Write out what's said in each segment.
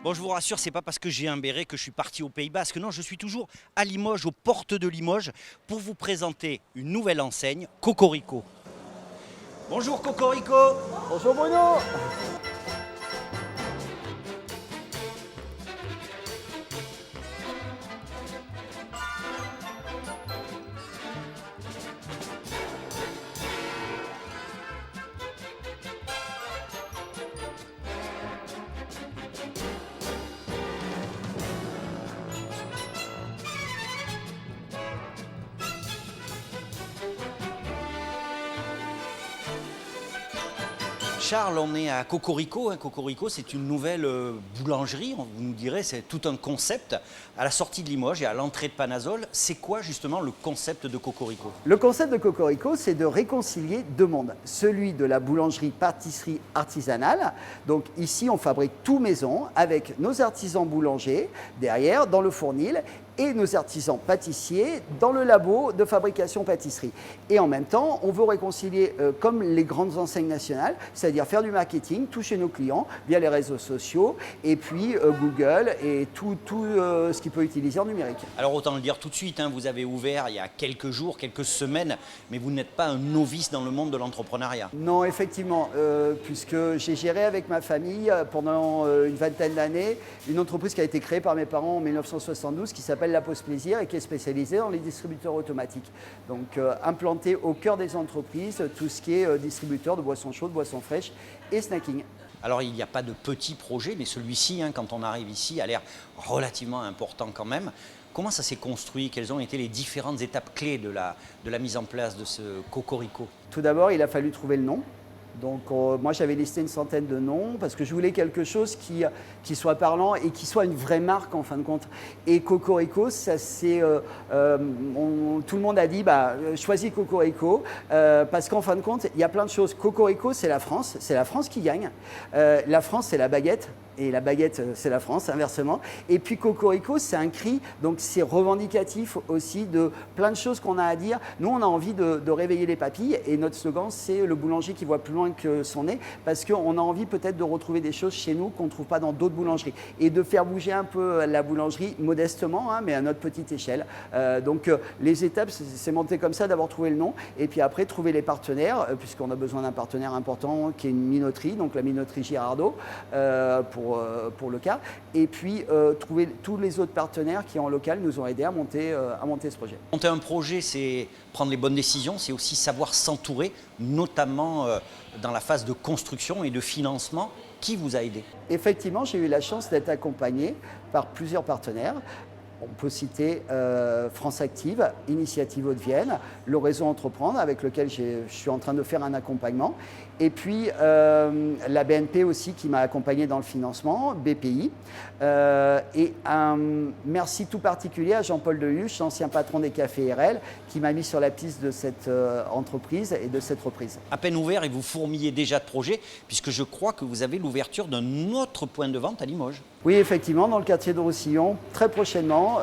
Bon, je vous rassure, c'est pas parce que j'ai un béret que je suis parti au Pays Basque. Non, je suis toujours à Limoges, aux portes de Limoges, pour vous présenter une nouvelle enseigne, Cocorico. Bonjour Cocorico. Bonjour Bruno. Charles, on est à Cocorico. Cocorico, c'est une nouvelle boulangerie, vous nous direz, c'est tout un concept. À la sortie de Limoges et à l'entrée de Panazol, c'est quoi justement le concept de Cocorico? Le concept de Cocorico, c'est de réconcilier deux mondes. Celui de la boulangerie-pâtisserie artisanale. Donc ici, on fabrique tout maison avec nos artisans boulangers derrière, dans le fournil, et nos artisans pâtissiers dans le labo de fabrication pâtisserie. Et en même temps, on veut réconcilier comme les grandes enseignes nationales, c'est-à-dire faire du marketing, toucher nos clients via les réseaux sociaux et puis Google et tout ce qu'il peut utiliser en numérique. Alors autant le dire tout de suite, vous avez ouvert il y a quelques jours, quelques semaines, mais vous n'êtes pas un novice dans le monde de l'entrepreneuriat. Non, effectivement, puisque j'ai géré avec ma famille pendant une vingtaine d'années une entreprise qui a été créée par mes parents en 1972 qui s'appelle La Pause Plaisir et qui est spécialisée dans les distributeurs automatiques. Donc implanté au cœur des entreprises, tout ce qui est distributeur de boissons chaudes, boissons fraîches et snacking. Alors il n'y a pas de petit projet, mais celui-ci, quand on arrive ici, a l'air relativement important quand même. Comment ça s'est construit? Quelles ont été les différentes étapes clés de la mise en place de ce Cocorico? Tout d'abord, il a fallu trouver le nom. Donc moi j'avais listé une centaine de noms parce que je voulais quelque chose qui soit parlant et qui soit une vraie marque en fin de compte. Et Cocorico, ça c'est tout le monde a dit choisis Cocorico parce qu'en fin de compte il y a plein de choses. Cocorico c'est la France qui gagne. La France c'est la baguette. Et la baguette, c'est la France, inversement. Et puis Cocorico, c'est un cri, donc c'est revendicatif aussi de plein de choses qu'on a à dire. Nous, on a envie de réveiller les papilles et notre slogan, c'est le boulanger qui voit plus loin que son nez parce qu'on a envie peut-être de retrouver des choses chez nous qu'on ne trouve pas dans d'autres boulangeries et de faire bouger un peu la boulangerie modestement, mais à notre petite échelle. Donc les étapes, c'est monter comme ça, d'abord trouver le nom et puis après trouver les partenaires puisqu'on a besoin d'un partenaire important qui est une minoterie, donc la minoterie Girardot pour le cas, et puis trouver tous les autres partenaires qui en local nous ont aidés à monter ce projet. Monter un projet, c'est prendre les bonnes décisions, c'est aussi savoir s'entourer, notamment dans la phase de construction et de financement. Qui vous a aidé? Effectivement, j'ai eu la chance d'être accompagné par plusieurs partenaires. On peut citer France Active, Initiative Hauts-de-Vienne, le réseau Entreprendre avec lequel je suis en train de faire un accompagnement. Et puis la BNP aussi qui m'a accompagné dans le financement, BPI. Et un merci tout particulier à Jean-Paul Dehuche, ancien patron des cafés RL, qui m'a mis sur la piste de cette entreprise et de cette reprise. À peine ouvert et vous fourmillez déjà de projets, puisque je crois que vous avez l'ouverture d'un autre point de vente à Limoges. Oui, effectivement, dans le quartier de Roussillon, très prochainement,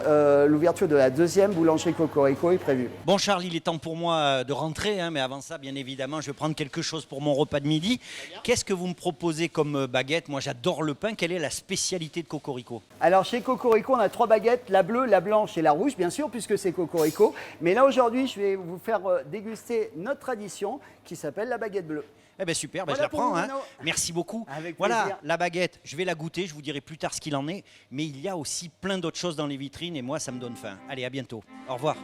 l'ouverture de la deuxième boulangerie Cocorico est prévue. Bon Charles, il est temps pour moi de rentrer, mais avant ça, bien évidemment, je vais prendre quelque chose pour mon repas de midi. Qu'est-ce que vous me proposez comme baguette? Moi, j'adore le pain. Quelle est la spécialité de Cocorico? Alors, chez Cocorico, on a trois baguettes, la bleue, la blanche et la rouge, bien sûr, puisque c'est Cocorico. Mais là, aujourd'hui, je vais vous faire déguster notre tradition qui s'appelle la baguette bleue. Eh bien super, voilà je la prends. Bruno. Merci beaucoup. Avec voilà, plaisir. la baguette, je vais la goûter, je vous dirai plus tard ce qu'il en est. Mais il y a aussi plein d'autres choses dans les vitrines et moi, ça me donne faim. Allez, à bientôt. Au revoir.